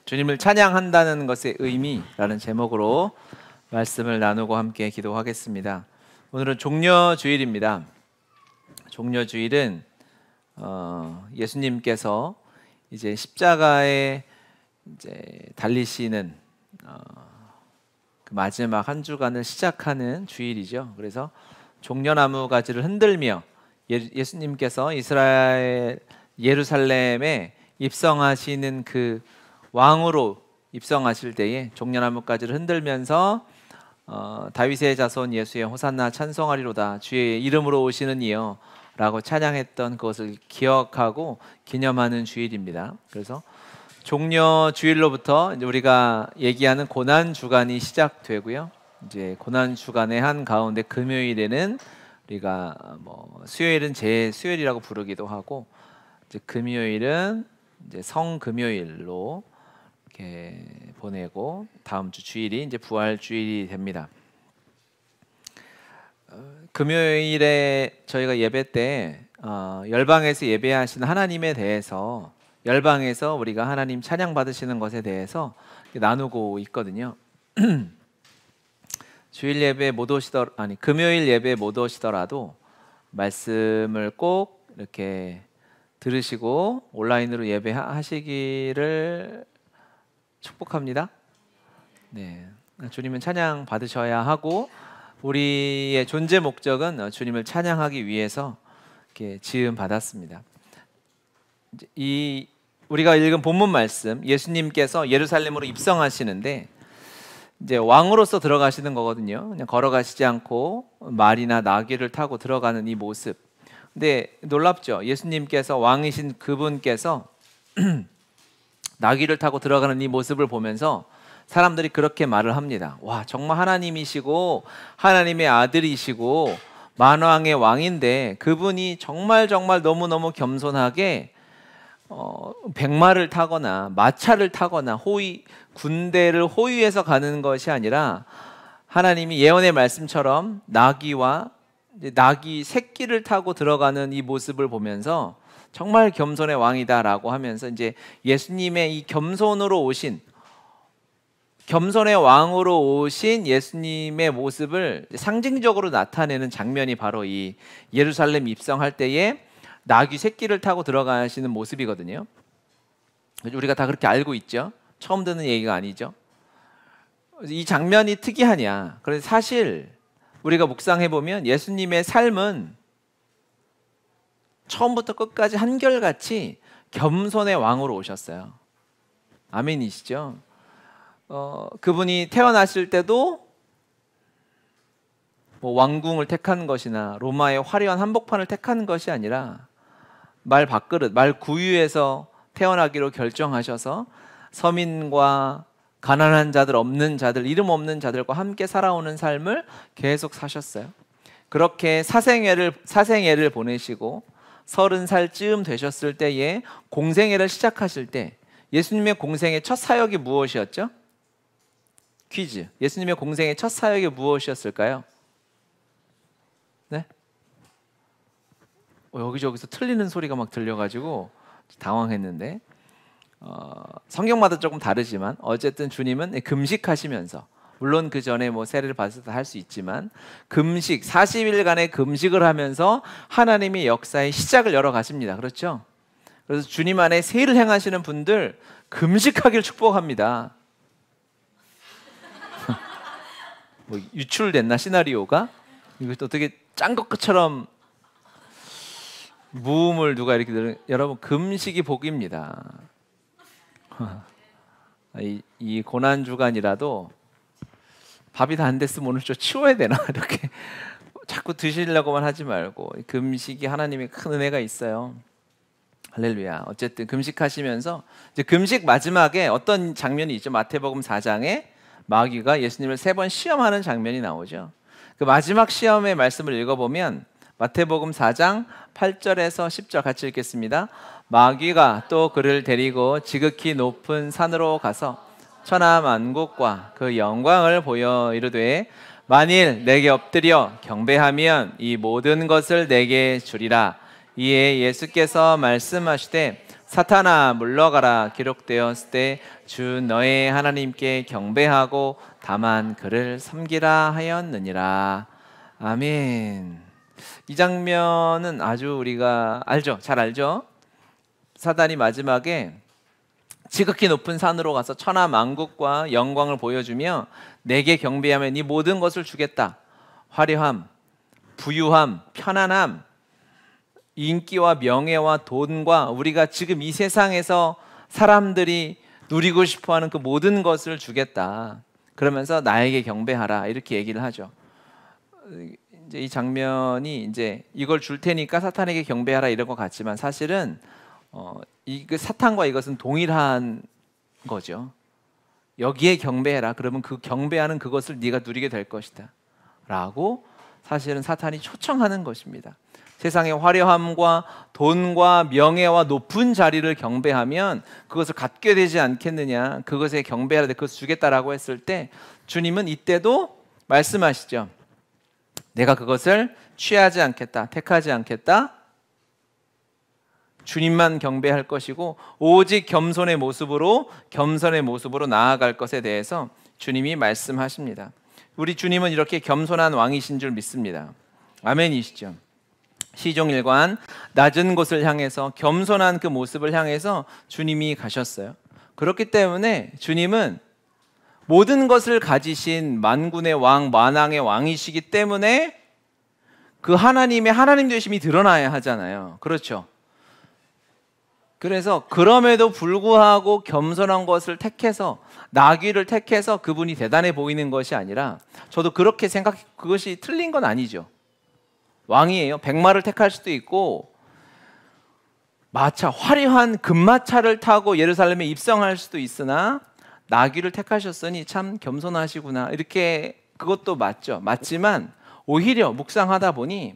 주님을 찬양한다는 것의 의미라는 제목으로 말씀을 나누고 함께 기도하겠습니다. 오늘은 종려주일입니다. 종려주일은 예수님께서 이제 십자가에 이제 달리시는 그 마지막 한 주간을 시작하는 주일이죠. 그래서 종려나무 가지를 흔들며 예수님께서 이스라엘 예루살렘에 입성하시는 그 왕으로 입성하실 때에 종려나무 가지를 흔들면서 다윗의 자손 예수의 호산나 찬송하리로다 주의 이름으로 오시는 이여 라고 찬양했던 그것을 기억하고 기념하는 주일입니다. 그래서 종려 주일로부터 이제 우리가 얘기하는 고난 주간이 시작되고요. 이제 고난 주간의 한 가운데 금요일에는 우리가 수요일은 제수요일이라고 부르기도 하고, 이제 금요일은 이제 성금요일로 이렇게 보내고, 다음 주 주일이 이제 부활 주일이 됩니다. 금요일에 저희가 예배 때 열방에서 예배하시는 하나님에 대해서, 열방에서 우리가 하나님 찬양 받으시는 것에 대해서 나누고 있거든요. 주일 예배 못 금요일 예배 못 오시더라도 말씀을 꼭 이렇게 들으시고 온라인으로 예배하시기를 축복합니다. 네, 주님은 찬양 받으셔야 하고, 우리의 존재 목적은 주님을 찬양하기 위해서 이렇게 지음 받았습니다. 우리가 읽은 본문 말씀, 예수님께서 예루살렘으로 입성하시는데 이제 왕으로서 들어가시는 거거든요. 그냥 걸어가시지 않고 말이나 나귀를 타고 들어가는 이 모습. 근데 놀랍죠. 예수님께서 왕이신 그분께서 나귀를 타고 들어가는 이 모습을 보면서 사람들이 그렇게 말을 합니다. 와, 정말 하나님이시고 하나님의 아들이시고 만왕의 왕인데 그분이 정말 너무너무 겸손하게 백마를 타거나 마차를 타거나 군대를 호위해서 가는 것이 아니라 하나님이 예언의 말씀처럼 나귀 새끼를 타고 들어가는 이 모습을 보면서 정말 겸손의 왕이다라고 하면서 이제 예수님의 이 겸손의 왕으로 오신 예수님의 모습을 상징적으로 나타내는 장면이 바로 이 예루살렘 입성할 때에 나귀 새끼를 타고 들어가시는 모습이거든요. 우리가 다 그렇게 알고 있죠. 처음 듣는 얘기가 아니죠. 이 장면이 특이하냐? 그래서 사실 우리가 묵상해 보면 예수님의 삶은 처음부터 끝까지 한결같이 겸손의 왕으로 오셨어요. 아멘이시죠? 그분이 태어나실 때도 왕궁을 택한 것이나 로마의 화려한 한복판을 택한 것이 아니라 말 밥그릇, 말 구유에서 태어나기로 결정하셔서 서민과 가난한 자들, 없는 자들, 이름 없는 자들과 함께 살아오는 삶을 계속 사셨어요. 그렇게 사생애를 보내시고 30살쯤 되셨을 때에 공생애를 시작하실 때 예수님의 공생의 첫 사역이 무엇이었죠? 퀴즈. 예수님의 공생의 첫 사역이 무엇이었을까요? 네? 여기저기서 틀리는 소리가 막 들려가지고 당황했는데, 성경마다 조금 다르지만 어쨌든 주님은 금식하시면서, 물론 그 전에 세례를 받아서 할 수 있지만 40일간의 금식을 하면서 하나님의 역사의 시작을 열어 가십니다. 그렇죠? 그래서 주님 안에 세일을 행하시는 분들 금식하기를 축복합니다. 유출됐나 시나리오가? 이것도 어떻게 짠 것처럼 무음을 누가 이렇게 여러분, 금식이 복입니다. 이 고난 주간이라도 밥이 다 안 됐으면 오늘 좀 치워야 되나 이렇게 자꾸 드시려고만 하지 말고, 금식이 하나님의 큰 은혜가 있어요. 할렐루야. 어쨌든 금식하시면서 이제 금식 마지막에 어떤 장면이 있죠? 마태복음 4장에 마귀가 예수님을 3번 시험하는 장면이 나오죠. 그 마지막 시험의 말씀을 읽어보면 마태복음 4장 8절에서 10절 같이 읽겠습니다. 마귀가 또 그를 데리고 지극히 높은 산으로 가서 천하만국과 그 영광을 보여 이르되 만일 내게 엎드려 경배하면 이 모든 것을 내게 주리라. 이에 예수께서 말씀하시되 사탄아 물러가라 기록되었을 때 주 너의 하나님께 경배하고 다만 그를 섬기라 하였느니라. 아멘. 이 장면은 아주 우리가 알죠? 잘 알죠? 사단이 마지막에 지극히 높은 산으로 가서 천하 만국과 영광을 보여주며 내게 경배하면 네 모든 것을 주겠다. 화려함, 부유함, 편안함, 인기와 명예와 돈과 우리가 지금 이 세상에서 사람들이 누리고 싶어하는 그 모든 것을 주겠다. 그러면서 나에게 경배하라 이렇게 얘기를 하죠. 이제 이 장면이 이제 이걸 줄 테니까 사탄에게 경배하라 이런 것 같지만 사실은 그 사탄과 이것은 동일한 거죠. 여기에 경배해라. 그러면 그 경배하는 그것을 네가 누리게 될 것이다. 라고 사실은 사탄이 초청하는 것입니다. 세상의 화려함과 돈과 명예와 높은 자리를 경배하면 그것을 갖게 되지 않겠느냐. 그것에 경배하라. 그것을 주겠다라고 했을 때 주님은 이때도 말씀하시죠. 내가 그것을 취하지 않겠다. 택하지 않겠다. 주님만 경배할 것이고 오직 겸손의 모습으로 나아갈 것에 대해서 주님이 말씀하십니다. 우리 주님은 이렇게 겸손한 왕이신 줄 믿습니다. 아멘이시죠? 시종일관 낮은 곳을 향해서 겸손한 그 모습을 향해서 주님이 가셨어요. 그렇기 때문에 주님은 모든 것을 가지신 만군의 왕, 만왕의 왕이시기 때문에 그 하나님의 하나님 되심이 드러나야 하잖아요. 그렇죠? 그래서 그럼에도 불구하고 겸손한 것을 택해서 나귀를 택해서 그분이 대단해 보이는 것이 아니라 저도 그렇게 생각해. 그것이 틀린 건 아니죠. 왕이에요. 백마를 택할 수도 있고 마차, 화려한 금마차를 타고 예루살렘에 입성할 수도 있으나 나귀를 택하셨으니 참 겸손하시구나. 이렇게 그것도 맞죠. 맞지만 오히려 묵상하다 보니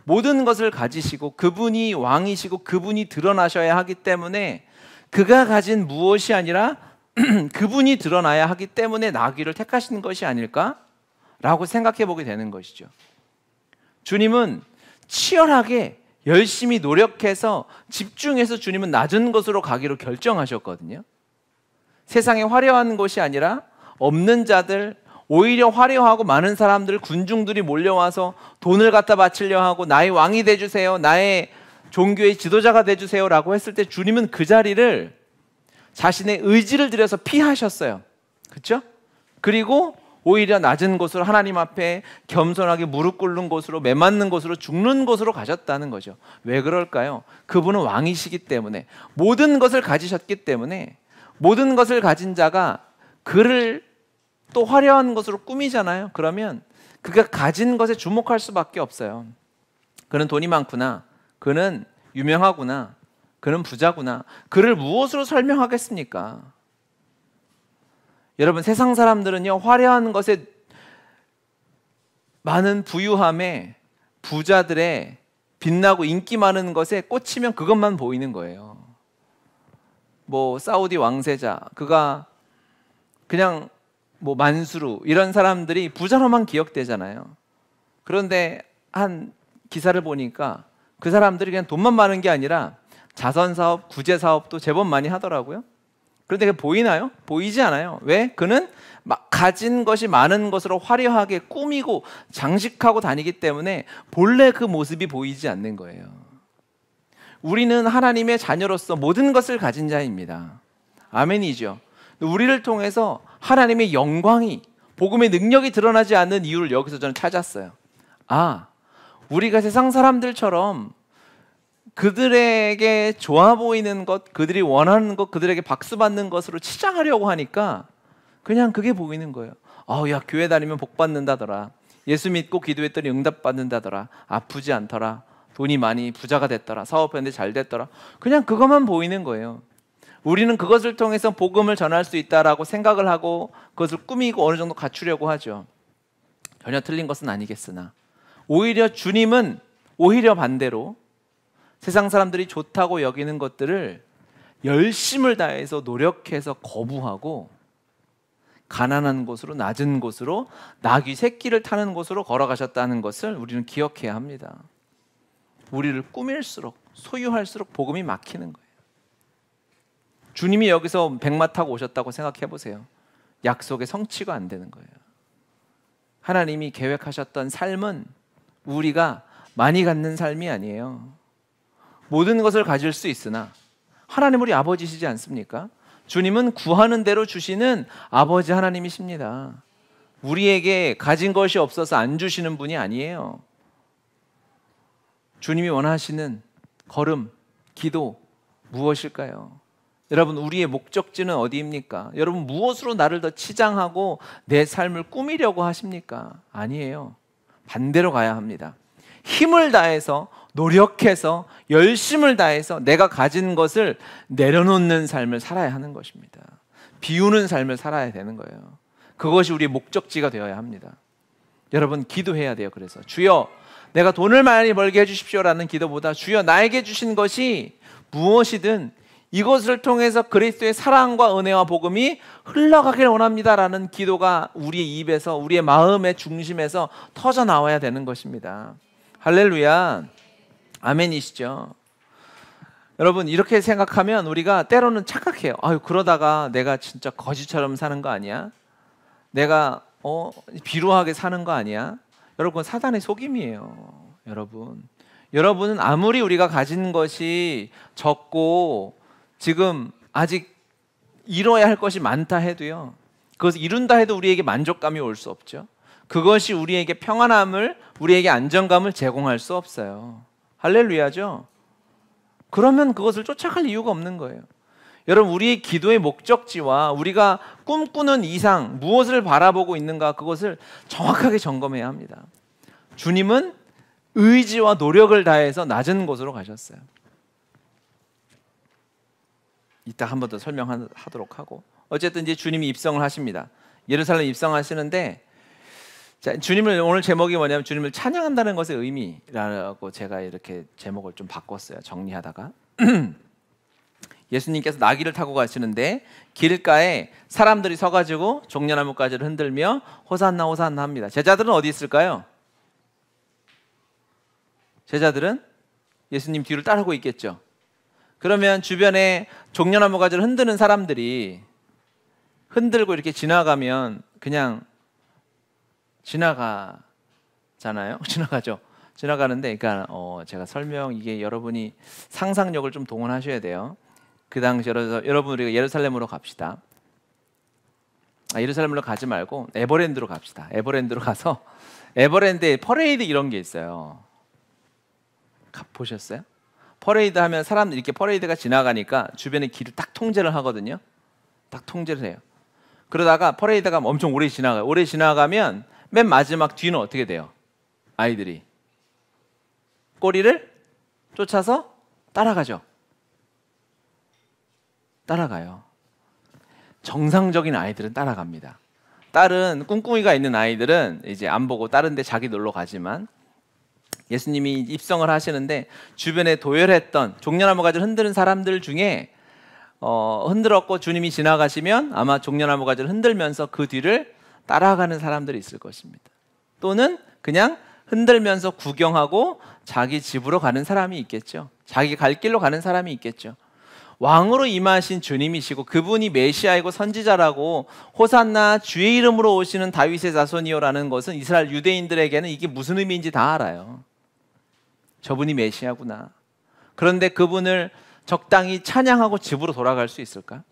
모든 것을 가지시고 그분이 왕이시고 그분이 드러나셔야 하기 때문에 그가 가진 무엇이 아니라 그분이 드러나야 하기 때문에 나귀를 택하신 것이 아닐까라고 생각해 보게 되는 것이죠. 주님은 치열하게 열심히 노력해서 집중해서 주님은 낮은 곳으로 가기로 결정하셨거든요. 세상에 화려한 것이 아니라 없는 자들, 오히려 화려하고 많은 사람들, 군중들이 몰려와서 돈을 갖다 바치려 하고 나의 왕이 돼주세요, 나의 종교의 지도자가 돼주세요 라고 했을 때 주님은 그 자리를 자신의 의지를 들여서 피하셨어요. 그렇죠? 그리고 오히려 낮은 곳으로 하나님 앞에 겸손하게 무릎 꿇는 곳으로, 매맞는 곳으로, 죽는 곳으로 가셨다는 거죠. 왜 그럴까요? 그분은 왕이시기 때문에, 모든 것을 가지셨기 때문에, 모든 것을 가진 자가 그를 또 화려한 것으로 꾸미잖아요. 그러면 그가 가진 것에 주목할 수밖에 없어요. 그는 돈이 많구나, 그는 유명하구나, 그는 부자구나. 그를 무엇으로 설명하겠습니까? 여러분, 세상 사람들은요, 화려한 것에, 많은 부유함에, 부자들의 빛나고 인기 많은 것에 꽂히면 그것만 보이는 거예요. 뭐 사우디 왕세자, 그가 그냥 뭐 만수르, 이런 사람들이 부자로만 기억되잖아요. 그런데 한 기사를 보니까 그 사람들이 그냥 돈만 많은 게 아니라 자선사업, 구제사업도 제법 많이 하더라고요. 그런데 그게 보이나요? 보이지 않아요. 왜? 그는 가진 것이 많은 것으로 화려하게 꾸미고 장식하고 다니기 때문에 본래 그 모습이 보이지 않는 거예요. 우리는 하나님의 자녀로서 모든 것을 가진 자입니다. 아멘이죠. 우리를 통해서 하나님의 영광이, 복음의 능력이 드러나지 않는 이유를 여기서 저는 찾았어요. 우리가 세상 사람들처럼 그들에게 좋아 보이는 것, 그들이 원하는 것, 그들에게 박수 받는 것으로 치장하려고 하니까 그냥 그게 보이는 거예요. 야, 교회 다니면 복 받는다더라, 예수 믿고 기도했더니 응답 받는다더라, 아프지 않더라, 돈이 많이 부자가 됐더라, 사업했는데 잘 됐더라. 그냥 그것만 보이는 거예요. 우리는 그것을 통해서 복음을 전할 수 있다라고 생각을 하고 그것을 꾸미고 어느 정도 갖추려고 하죠. 전혀 틀린 것은 아니겠으나 오히려 주님은 오히려 반대로 세상 사람들이 좋다고 여기는 것들을 열심을 다해서 노력해서 거부하고 가난한 곳으로, 낮은 곳으로, 나귀 새끼를 타는 곳으로 걸어가셨다는 것을 우리는 기억해야 합니다. 우리를 꾸밀수록, 소유할수록 복음이 막히는 거예요. 주님이 여기서 백마 타고 오셨다고 생각해 보세요. 약속의 성취가 안 되는 거예요. 하나님이 계획하셨던 삶은 우리가 많이 갖는 삶이 아니에요. 모든 것을 가질 수 있으나 하나님 우리 아버지시지 않습니까? 주님은 구하는 대로 주시는 아버지 하나님이십니다. 우리에게 가진 것이 없어서 안 주시는 분이 아니에요. 주님이 원하시는 걸음, 기도 무엇일까요? 여러분, 우리의 목적지는 어디입니까? 여러분, 무엇으로 나를 더 치장하고 내 삶을 꾸미려고 하십니까? 아니에요. 반대로 가야 합니다. 힘을 다해서, 노력해서, 열심을 다해서 내가 가진 것을 내려놓는 삶을 살아야 하는 것입니다. 비우는 삶을 살아야 되는 거예요. 그것이 우리의 목적지가 되어야 합니다. 여러분, 기도해야 돼요. 그래서 주여, 내가 돈을 많이 벌게 해주십시오라는 기도보다 주여, 나에게 주신 것이 무엇이든 이것을 통해서 그리스도의 사랑과 은혜와 복음이 흘러가길 원합니다라는 기도가 우리의 입에서, 우리의 마음의 중심에서 터져 나와야 되는 것입니다. 할렐루야, 아멘이시죠? 여러분, 이렇게 생각하면 우리가 때로는 착각해요. 아유, 그러다가 내가 진짜 거지처럼 사는 거 아니야? 내가 비루하게 사는 거 아니야? 여러분, 사단의 속임이에요. 여러분은 아무리 우리가 가진 것이 적고 지금 아직 이뤄야 할 것이 많다 해도요, 그것을 이룬다 해도 우리에게 만족감이 올 수 없죠. 그것이 우리에게 평안함을, 우리에게 안정감을 제공할 수 없어요. 할렐루야죠? 그러면 그것을 쫓아갈 이유가 없는 거예요. 여러분, 우리의 기도의 목적지와 우리가 꿈꾸는 이상 무엇을 바라보고 있는가, 그것을 정확하게 점검해야 합니다. 주님은 의지와 노력을 다해서 낮은 곳으로 가셨어요. 이따 한 번 더 설명하도록 하고, 어쨌든 이제 주님이 입성을 하십니다. 예루살렘 입성하시는데, 자, 주님을, 오늘 제목이 뭐냐면 주님을 찬양한다는 것의 의미라고 제가 이렇게 제목을 좀 바꿨어요. 정리하다가 예수님께서 나귀를 타고 가시는데 길가에 사람들이 서가지고 종려나무 가지를 흔들며 호산나 호산나 합니다. 제자들은 어디 있을까요? 제자들은 예수님 뒤를 따르고 있겠죠. 그러면 주변에 종려나무 가지를 흔드는 사람들이 흔들고 이렇게 지나가면 그냥 지나가잖아요. 지나가죠. 지나가는데, 그러니까 제가 이게 여러분이 상상력을 좀 동원하셔야 돼요. 그 당시 여러분, 우리가 예루살렘으로 갑시다. 예루살렘으로 가지 말고 에버랜드로 갑시다. 에버랜드로 가서 에버랜드에 퍼레이드 이런 게 있어요. 보셨어요? 퍼레이드 하면 사람들 이렇게 퍼레이드가 지나가니까 주변에 길을 딱 통제를 하거든요. 딱 통제를 해요. 그러다가 퍼레이드가 엄청 오래 지나가요. 오래 지나가면 맨 마지막 뒤는 어떻게 돼요? 아이들이 꼬리를 쫓아서 따라가죠. 따라가요. 정상적인 아이들은 따라갑니다. 다른 꿍꿍이가 있는 아이들은 이제 안 보고 다른 데 자기 놀러 가지만, 예수님이 입성을 하시는데 주변에 도열했던 종려나무 가지를 흔드는 사람들 중에 흔들었고 주님이 지나가시면 아마 종려나무 가지를 흔들면서 그 뒤를 따라가는 사람들이 있을 것입니다. 또는 그냥 흔들면서 구경하고 자기 집으로 가는 사람이 있겠죠. 자기 갈 길로 가는 사람이 있겠죠. 왕으로 임하신 주님이시고 그분이 메시아이고 선지자라고 호산나 주의 이름으로 오시는 다윗의 자손이요라는 것은 이스라엘 유대인들에게는 이게 무슨 의미인지 다 알아요. 저분이 메시아구나. 그런데 그분을 적당히 찬양하고 집으로 돌아갈 수 있을까?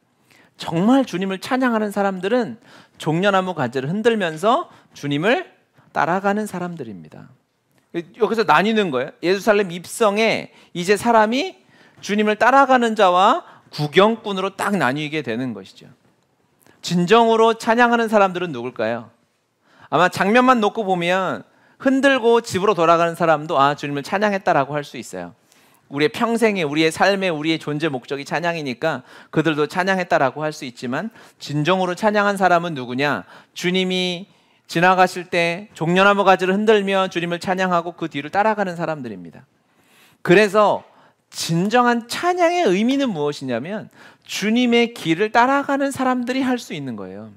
정말 주님을 찬양하는 사람들은 종려나무 가지를 흔들면서 주님을 따라가는 사람들입니다. 여기서 나뉘는 거예요. 예루살렘 입성에 이제 사람이 주님을 따라가는 자와 구경꾼으로 딱 나뉘게 되는 것이죠. 진정으로 찬양하는 사람들은 누굴까요? 아마 장면만 놓고 보면 흔들고 집으로 돌아가는 사람도 주님을 찬양했다라고 할 수 있어요. 우리의 평생에, 우리의 삶에, 우리의 존재 목적이 찬양이니까 그들도 찬양했다라고 할 수 있지만, 진정으로 찬양한 사람은 누구냐? 주님이 지나가실 때 종려나무 가지를 흔들며 주님을 찬양하고 그 뒤를 따라가는 사람들입니다. 그래서 진정한 찬양의 의미는 무엇이냐면 주님의 길을 따라가는 사람들이 할 수 있는 거예요.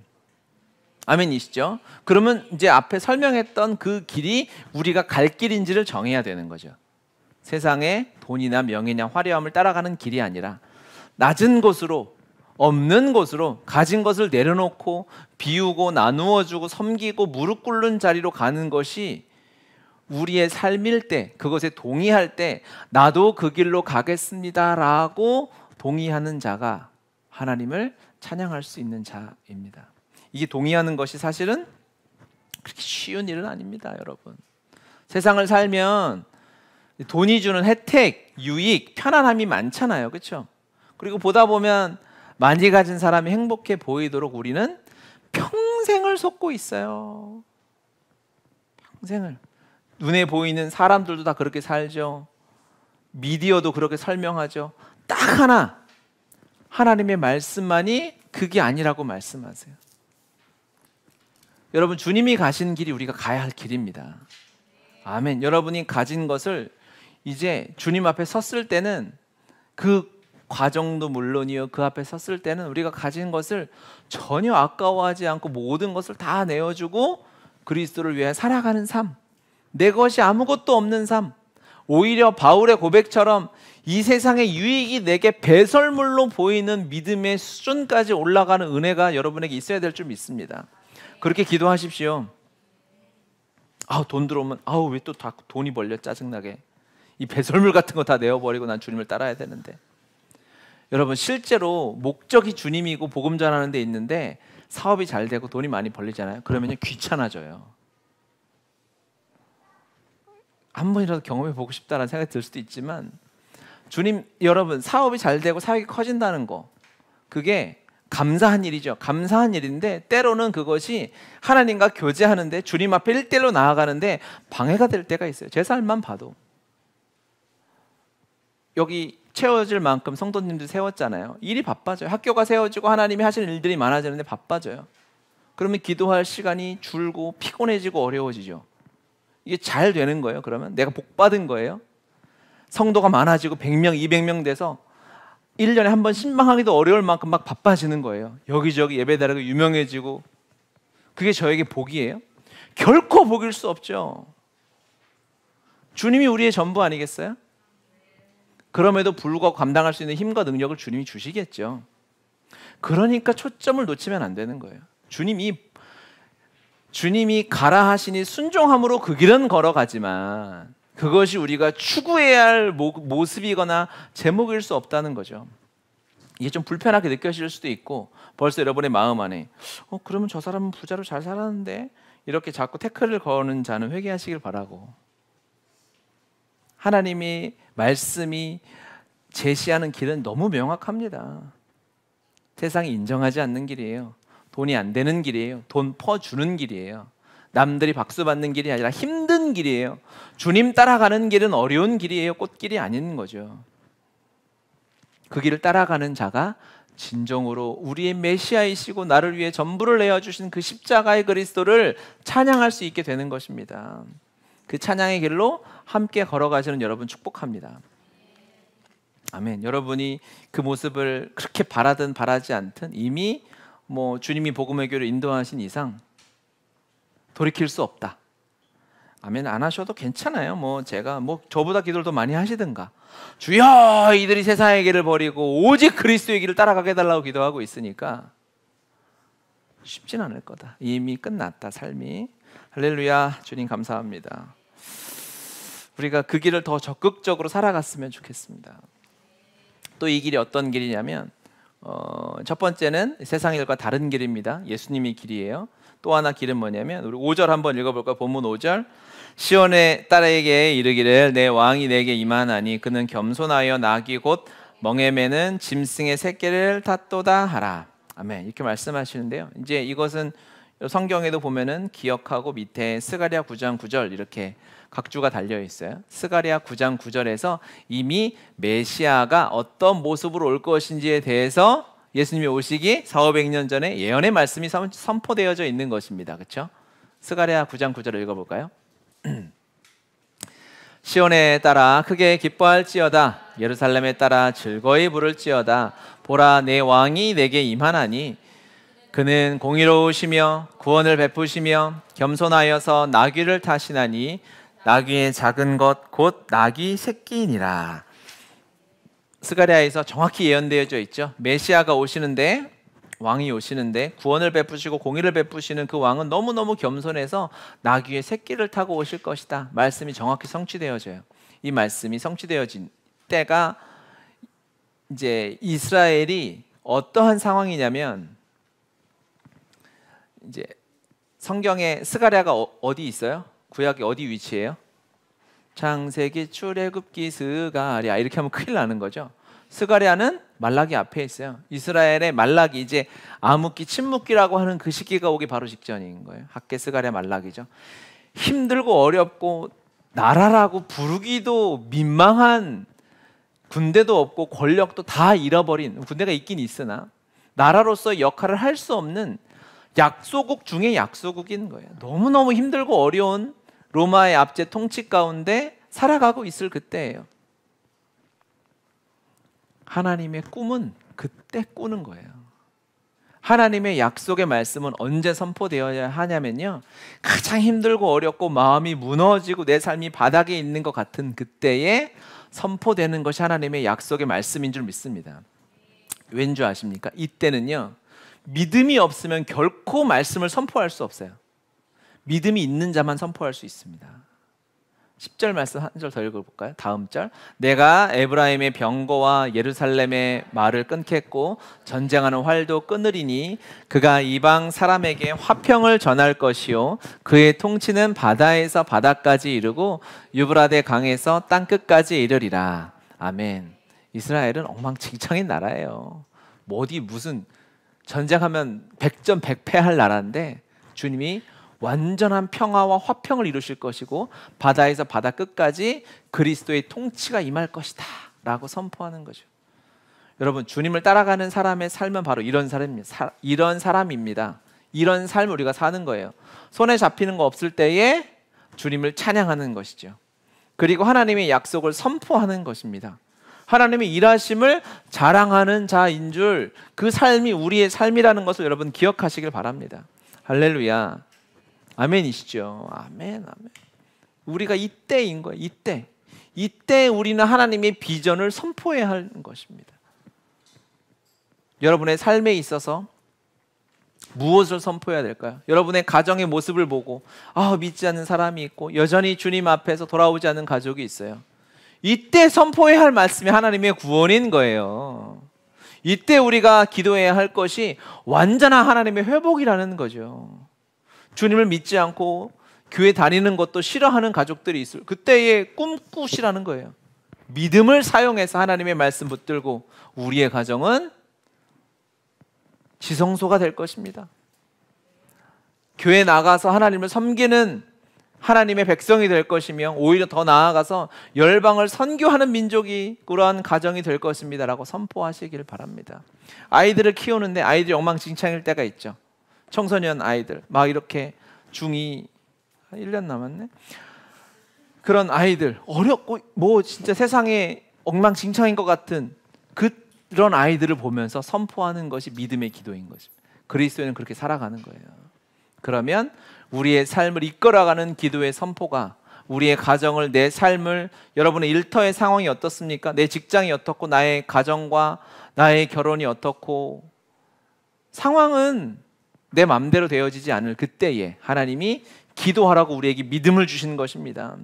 아멘이시죠? 그러면 이제 앞에 설명했던 그 길이 우리가 갈 길인지를 정해야 되는 거죠. 세상의 돈이나 명예나 화려함을 따라가는 길이 아니라 낮은 곳으로 없는 것으로 가진 것을 내려놓고 비우고 나누어 주고 섬기고 무릎 꿇는 자리로 가는 것이 우리의 삶일 때, 그것에 동의할 때 나도 그 길로 가겠습니다라고 동의하는 자가 하나님을 찬양할 수 있는 자입니다. 이게 동의하는 것이 사실은 그렇게 쉬운 일은 아닙니다, 여러분. 세상을 살면 돈이 주는 혜택, 유익, 편안함이 많잖아요, 그렇죠? 그리고 보다 보면 많이 가진 사람이 행복해 보이도록 우리는 평생을 속고 있어요. 평생을. 눈에 보이는 사람들도 다 그렇게 살죠. 미디어도 그렇게 설명하죠. 딱 하나, 하나님의 말씀만이 그게 아니라고 말씀하세요. 여러분, 주님이 가신 길이 우리가 가야 할 길입니다. 아멘. 여러분이 가진 것을 이제 주님 앞에 섰을 때는, 그 과정도 물론이요, 그 앞에 섰을 때는 우리가 가진 것을 전혀 아까워하지 않고 모든 것을 다 내어주고 그리스도를 위해 살아가는 삶, 내 것이 아무것도 없는 삶, 오히려 바울의 고백처럼 이 세상의 유익이 내게 배설물로 보이는 믿음의 수준까지 올라가는 은혜가 여러분에게 있어야 될 줄 믿습니다. 그렇게 기도하십시오. 돈 들어오면 왜 또 다 돈이 벌려, 짜증나게. 이 배설물 같은 거 다 내어버리고 난 주님을 따라야 되는데. 여러분, 실제로 목적이 주님이고 복음 전하는 데 있는데 사업이 잘 되고 돈이 많이 벌리잖아요. 그러면요, 귀찮아져요. 한 번이라도 경험해 보고 싶다라는 생각이 들 수도 있지만, 주님, 여러분, 사업이 잘 되고 사역이 커진다는 거, 그게 감사한 일이죠. 감사한 일인데 때로는 그것이 하나님과 교제하는데, 주님 앞에 1대1로 나아가는데 방해가 될 때가 있어요. 제 삶만 봐도. 여기 채워질 만큼 성도님들 세웠잖아요. 일이 바빠져요. 학교가 세워지고 하나님이 하시는 일들이 많아지는데 바빠져요. 그러면 기도할 시간이 줄고 피곤해지고 어려워지죠. 이게 잘 되는 거예요. 그러면 내가 복 받은 거예요. 성도가 많아지고 100명, 200명 돼서 1년에 한 번 신방하기도 어려울 만큼 막 바빠지는 거예요. 여기저기 예배드리고 유명해지고. 그게 저에게 복이에요? 결코 복일 수 없죠. 주님이 우리의 전부 아니겠어요? 그럼에도 불구하고 감당할 수 있는 힘과 능력을 주님이 주시겠죠. 그러니까 초점을 놓치면 안 되는 거예요. 주님이 가라 하시니 순종함으로 그 길은 걸어가지만 그것이 우리가 추구해야 할 모습이거나 제목일 수 없다는 거죠. 이게 좀 불편하게 느껴질 수도 있고, 벌써 여러분의 마음 안에 그러면 저 사람은 부자로 잘 살았는데, 이렇게 자꾸 태클을 거는 자는 회개하시길 바라고. 하나님이 말씀이 제시하는 길은 너무 명확합니다. 세상이 인정하지 않는 길이에요. 돈이 안 되는 길이에요. 돈 퍼주는 길이에요. 남들이 박수 받는 길이 아니라 힘든 길이에요. 주님 따라가는 길은 어려운 길이에요. 꽃길이 아닌 거죠. 그 길을 따라가는 자가 진정으로 우리의 메시아이시고 나를 위해 전부를 내어주신 그 십자가의 그리스도를 찬양할 수 있게 되는 것입니다. 그 찬양의 길로 함께 걸어가시는 여러분 축복합니다. 아멘. 여러분이 그 모습을 그렇게 바라든 바라지 않든 이미 주님이 복음의 교회를 인도하신 이상 돌이킬 수 없다. 아멘. 안 하셔도 괜찮아요. 제가 저보다 기도를 더 많이 하시든가, 주여 이들이 세상의 길을 버리고 오직 그리스도의 길을 따라가게 해달라고 기도하고 있으니까 쉽진 않을 거다. 이미 끝났다, 삶이. 할렐루야. 주님 감사합니다. 우리가 그 길을 더 적극적으로 살아갔으면 좋겠습니다. 또 이 길이 어떤 길이냐면, 첫 번째는 세상의 길과 다른 길입니다. 예수님의 길이에요. 또 하나 길은 뭐냐면, 우리 5절 한번 읽어볼까요? 본문 5절. 시온의 딸에게 이르기를 내 왕이 내게 임하나니 그는 겸손하여 나귀 곧 멍에 매는 짐승의 새끼를 탔도다 하라. 아멘. 이렇게 말씀하시는데요. 이제 이것은 성경에도 보면은 기억하고 밑에 스가랴 9장 9절 이렇게 각주가 달려 있어요. 스가랴 9장 9절에서 이미 메시아가 어떤 모습으로 올 것인지에 대해서 예수님이 오시기 400~500년 전에 예언의 말씀이 선포되어져 있는 것입니다. 그렇죠? 스가랴 9장 9절을 읽어볼까요? 시온에 따라 크게 기뻐할지어다. 예루살렘에 따라 즐거이 부를지어다. 보라, 내 왕이 내게 임하나니 그는 공의로우시며 구원을 베푸시며 겸손하여서 나귀를 타시나니 나귀의 작은 것 곧 나귀 새끼이니라. 스가랴에서 정확히 예언되어져 있죠. 메시아가 오시는데, 왕이 오시는데 구원을 베푸시고 공의를 베푸시는 그 왕은 너무너무 겸손해서 나귀의 새끼를 타고 오실 것이다. 말씀이 정확히 성취되어져요. 이 말씀이 성취되어진 때가 이제 이스라엘이 어떠한 상황이냐면, 이제 성경에 스가랴가 어디 있어요? 구약이 어디 위치해요? 창세기, 출애굽기, 스가랴 이렇게 하면 큰일 나는 거죠. 스가랴는 말라기 앞에 있어요. 이스라엘의 말라기, 이제 암흑기, 침묵기라고 하는 그 시기가 오기 바로 직전인 거예요. 학개, 스가랴, 말라기죠. 힘들고 어렵고 나라라고 부르기도 민망한, 군대도 없고 권력도 다 잃어버린, 군대가 있긴 있으나 나라로서 역할을 할 수 없는 약소국 중에 약소국인 거예요. 너무너무 힘들고 어려운 로마의 압제 통치 가운데 살아가고 있을 그때예요. 하나님의 꿈은 그때 꾸는 거예요. 하나님의 약속의 말씀은 언제 선포되어야 하냐면요, 가장 힘들고 어렵고 마음이 무너지고 내 삶이 바닥에 있는 것 같은 그때에 선포되는 것이 하나님의 약속의 말씀인 줄 믿습니다. 왠 줄 아십니까? 이때는요, 믿음이 없으면 결코 말씀을 선포할 수 없어요. 믿음이 있는 자만 선포할 수 있습니다. 10절 말씀 한 절 더 읽어볼까요? 다음 절. 내가 에브라임의 병거와 예루살렘의 말을 끊겠고 전쟁하는 활도 끊으리니 그가 이방 사람에게 화평을 전할 것이요 그의 통치는 바다에서 바다까지 이르고 유브라데 강에서 땅끝까지 이르리라. 아멘. 이스라엘은 엉망진창인 나라예요. 뭐 어디 무슨 전쟁하면 백전백패할 나라인데 주님이 완전한 평화와 화평을 이루실 것이고 바다에서 바다 끝까지 그리스도의 통치가 임할 것이다 라고 선포하는 거죠. 여러분, 주님을 따라가는 사람의 삶은 바로 이런 사람입니다. 이런 삶을 우리가 사는 거예요. 손에 잡히는 거 없을 때에 주님을 찬양하는 것이죠. 그리고 하나님의 약속을 선포하는 것입니다. 하나님의 일하심을 자랑하는 자인 줄, 그 삶이 우리의 삶이라는 것을 여러분 기억하시길 바랍니다. 할렐루야. 아멘이시죠? 아멘, 아멘. 우리가 이때인 거예요. 이때 우리는 하나님의 비전을 선포해야 하는 것입니다. 여러분의 삶에 있어서 무엇을 선포해야 될까요? 여러분의 가정의 모습을 보고 믿지 않는 사람이 있고 여전히 주님 앞에서 돌아오지 않는 가족이 있어요. 이때 선포해야 할 말씀이 하나님의 구원인 거예요. 이때 우리가 기도해야 할 것이 완전한 하나님의 회복이라는 거죠. 주님을 믿지 않고 교회 다니는 것도 싫어하는 가족들이 있을 그때에 꿈꾸시라는 거예요. 믿음을 사용해서 하나님의 말씀 붙들고 우리의 가정은 지성소가 될 것입니다. 교회 나가서 하나님을 섬기는 하나님의 백성이 될 것이며 오히려 더 나아가서 열방을 선교하는 민족이 그러한 가정이 될 것입니다라고 선포하시길 바랍니다. 아이들을 키우는데 아이들이 엉망진창일 때가 있죠. 청소년 아이들 막 이렇게 중2 1년 남았네. 그런 아이들 어렵고 뭐 진짜 세상에 엉망진창인 것 같은 그런 아이들을 보면서 선포하는 것이 믿음의 기도인 것입니다. 그리스도인은 그렇게 살아가는 거예요. 그러면 우리의 삶을 이끌어가는 기도의 선포가 우리의 가정을, 내 삶을, 여러분의 일터의 상황이 어떻습니까? 내 직장이 어떻고 나의 가정과 나의 결혼이 어떻고 상황은 내 마음대로 되어지지 않을 그때에 하나님이 기도하라고 우리에게 믿음을 주시는 것입니다.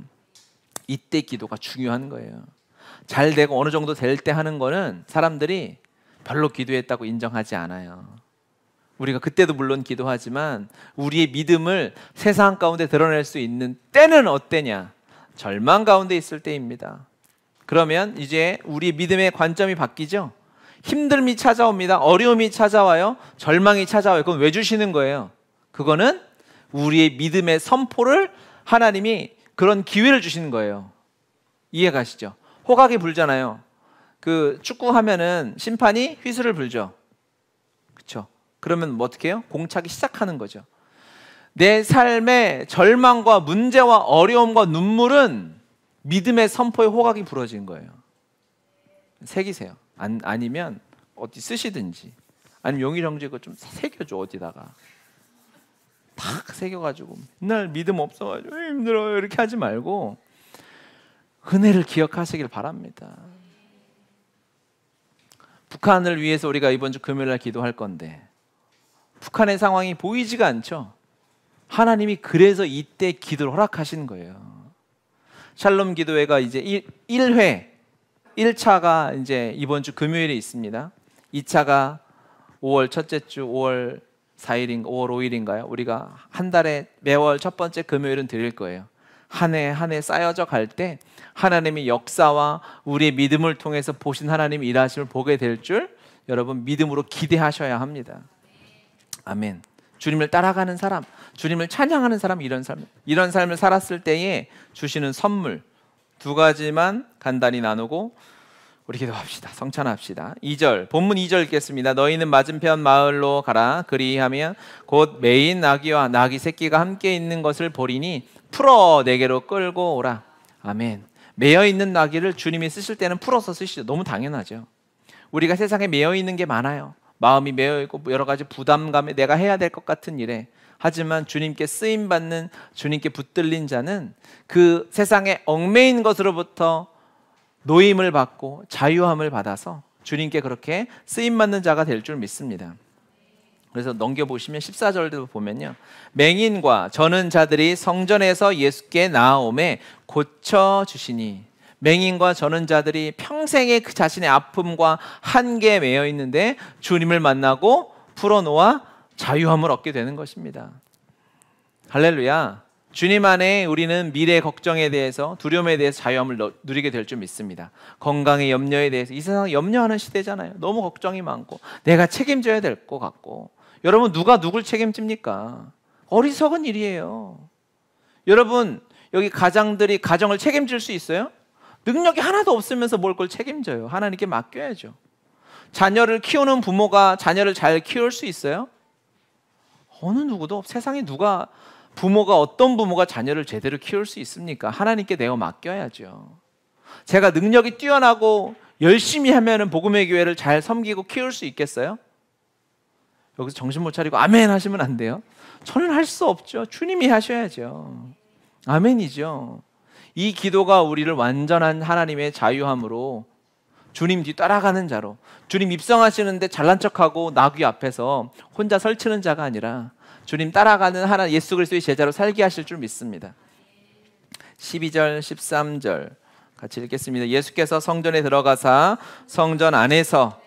이때 기도가 중요한 거예요. 잘 되고 어느 정도 될 때 하는 거는 사람들이 별로 기도했다고 인정하지 않아요. 우리가 그때도 물론 기도하지만 우리의 믿음을 세상 가운데 드러낼 수 있는 때는 어때냐? 절망 가운데 있을 때입니다. 그러면 이제 우리의 믿음의 관점이 바뀌죠. 힘듦이 찾아옵니다. 어려움이 찾아와요. 절망이 찾아와요. 그건 왜 주시는 거예요? 그거는 우리의 믿음의 선포를 하나님이 그런 기회를 주시는 거예요. 이해 가시죠? 호각이 불잖아요. 그 축구하면은 심판이 휘슬을 불죠. 그렇죠? 그러면 뭐 어떻게 해요? 공차기 시작하는 거죠. 내 삶의 절망과 문제와 어려움과 눈물은 믿음의 선포의 호각이 불어진 거예요. 새기세요. 아니면 어디 쓰시든지 아니면 용일 형제 거 좀 새겨줘. 어디다가 탁 새겨가지고 맨날 믿음 없어가지고 힘들어요 이렇게 하지 말고 은혜를 기억하시길 바랍니다. 북한을 위해서 우리가 이번 주 금요일 날 기도할 건데 북한의 상황이 보이지가 않죠. 하나님이 그래서 이때 기도를 허락하신 거예요. 샬롬 기도회가 이제 1회 1차가 이제 이번 주 금요일에 있습니다. 2차가 5월 첫째 주 5월 4일인가 5월 5일인가요? 우리가 한 달에 매월 첫 번째 금요일은 드릴 거예요. 한 해 한 해 쌓여져 갈 때 하나님의 역사와 우리의 믿음을 통해서 보신 하나님의 일하심을 보게 될 줄 여러분 믿음으로 기대하셔야 합니다. 아멘. 주님을 따라가는 사람, 주님을 찬양하는 사람, 이런 삶을 살았을 때에 주시는 선물 두 가지만 간단히 나누고 우리 기도합시다. 성찬합시다. 2절, 본문 2절 읽겠습니다. 너희는 맞은편 마을로 가라. 그리하면 곧 매인 나귀와 나귀 새끼가 함께 있는 것을 보리니 풀어 내게로 끌고 오라. 아멘. 매여 있는 나귀를 주님이 쓰실 때는 풀어서 쓰시죠. 너무 당연하죠. 우리가 세상에 매여 있는 게 많아요. 마음이 매여 있고 여러 가지 부담감에 내가 해야 될 것 같은 일에, 하지만 주님께 쓰임 받는, 주님께 붙들린 자는 그 세상에 얽매인 것으로부터 노임을 받고 자유함을 받아서 주님께 그렇게 쓰임 받는 자가 될 줄 믿습니다. 그래서 넘겨보시면 14절도 보면요, 맹인과 저는 자들이 성전에서 예수께 나아오매 고쳐주시니. 맹인과 저는 자들이 평생의 그 자신의 아픔과 한계에 매여 있는데 주님을 만나고 풀어놓아 자유함을 얻게 되는 것입니다. 할렐루야. 주님 안에 우리는 미래 걱정에 대해서, 두려움에 대해서 자유함을 누리게 될 줄 믿습니다. 건강의 염려에 대해서, 이 세상 염려하는 시대잖아요. 너무 걱정이 많고 내가 책임져야 될 것 같고. 여러분, 누가 누굴 책임집니까? 어리석은 일이에요. 여러분, 여기 가장들이 가정을 책임질 수 있어요? 능력이 하나도 없으면서 뭘 그걸 책임져요? 하나님께 맡겨야죠. 자녀를 키우는 부모가 자녀를 잘 키울 수 있어요? 어느 누구도, 세상에 누가, 부모가, 어떤 부모가 자녀를 제대로 키울 수 있습니까? 하나님께 내어 맡겨야죠. 제가 능력이 뛰어나고 열심히 하면은 복음의 교회를 잘 섬기고 키울 수 있겠어요? 여기서 정신 못 차리고 아멘 하시면 안 돼요. 저는 할 수 없죠. 주님이 하셔야죠. 아멘이죠. 이 기도가 우리를 완전한 하나님의 자유함으로 주님 뒤 따라가는 자로, 주님 입성하시는데 잘난 척하고 나귀 앞에서 혼자 설치는 자가 아니라 주님 따라가는 하나님 예수 그리스도의 제자로 살게 하실 줄 믿습니다. 12절 13절 같이 읽겠습니다. 예수께서 성전에 들어가사 성전 안에서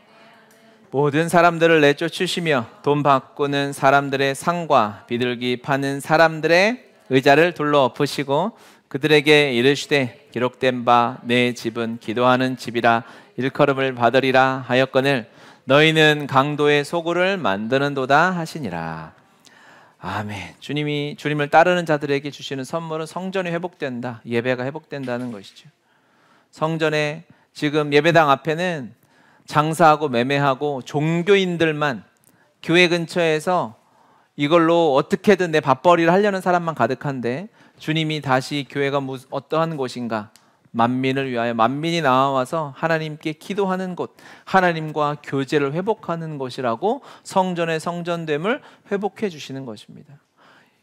모든 사람들을 내쫓으시며 돈 바꾸는 사람들의 상과 비둘기 파는 사람들의 의자를 둘러 엎으시고 그들에게 이르시되 기록된 바 내 집은 기도하는 집이라 일컬음을 받으리라 하였거늘 너희는 강도의 소굴을 만드는도다 하시니라. 아멘. 주님을 따르는 자들에게 주시는 선물은 성전이 회복된다, 예배가 회복된다는 것이죠. 성전에 지금 예배당 앞에는 장사하고 매매하고 종교인들만, 교회 근처에서 이걸로 어떻게든 내 밥벌이를 하려는 사람만 가득한데, 주님이 다시 교회가 어떠한 곳인가, 만민을 위하여 만민이 나와서 하나님께 기도하는 곳, 하나님과 교제를 회복하는 곳이라고 성전의 성전됨을 회복해 주시는 것입니다.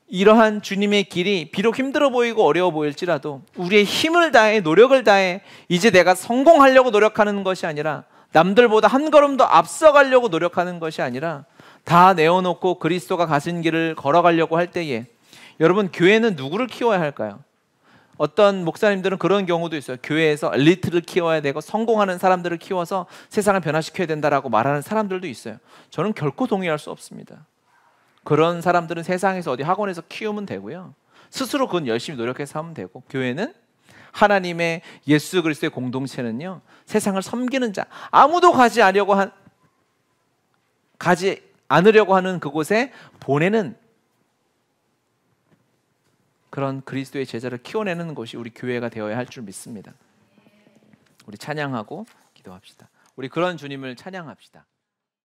이러한 주님의 길이 비록 힘들어 보이고 어려워 보일지라도 우리의 힘을 다해 노력을 다해 이제 내가 성공하려고 노력하는 것이 아니라, 남들보다 한 걸음 더 앞서가려고 노력하는 것이 아니라 다 내어놓고 그리스도가 가신 길을 걸어가려고 할 때에, 여러분, 교회는 누구를 키워야 할까요? 어떤 목사님들은 그런 경우도 있어요. 교회에서 엘리트를 키워야 되고 성공하는 사람들을 키워서 세상을 변화시켜야 된다라고 말하는 사람들도 있어요. 저는 결코 동의할 수 없습니다. 그런 사람들은 세상에서 어디 학원에서 키우면 되고요, 스스로 그건 열심히 노력해서 하면 되고, 교회는 하나님의 예수 그리스도의 공동체는요, 세상을 섬기는 자, 아무도 가지 않으려고 하는 그곳에 보내는 그런 그리스도의 제자를 키워내는 것이 우리 교회가 되어야 할 줄 믿습니다. 우리 찬양하고 기도합시다. 우리 그런 주님을 찬양합시다.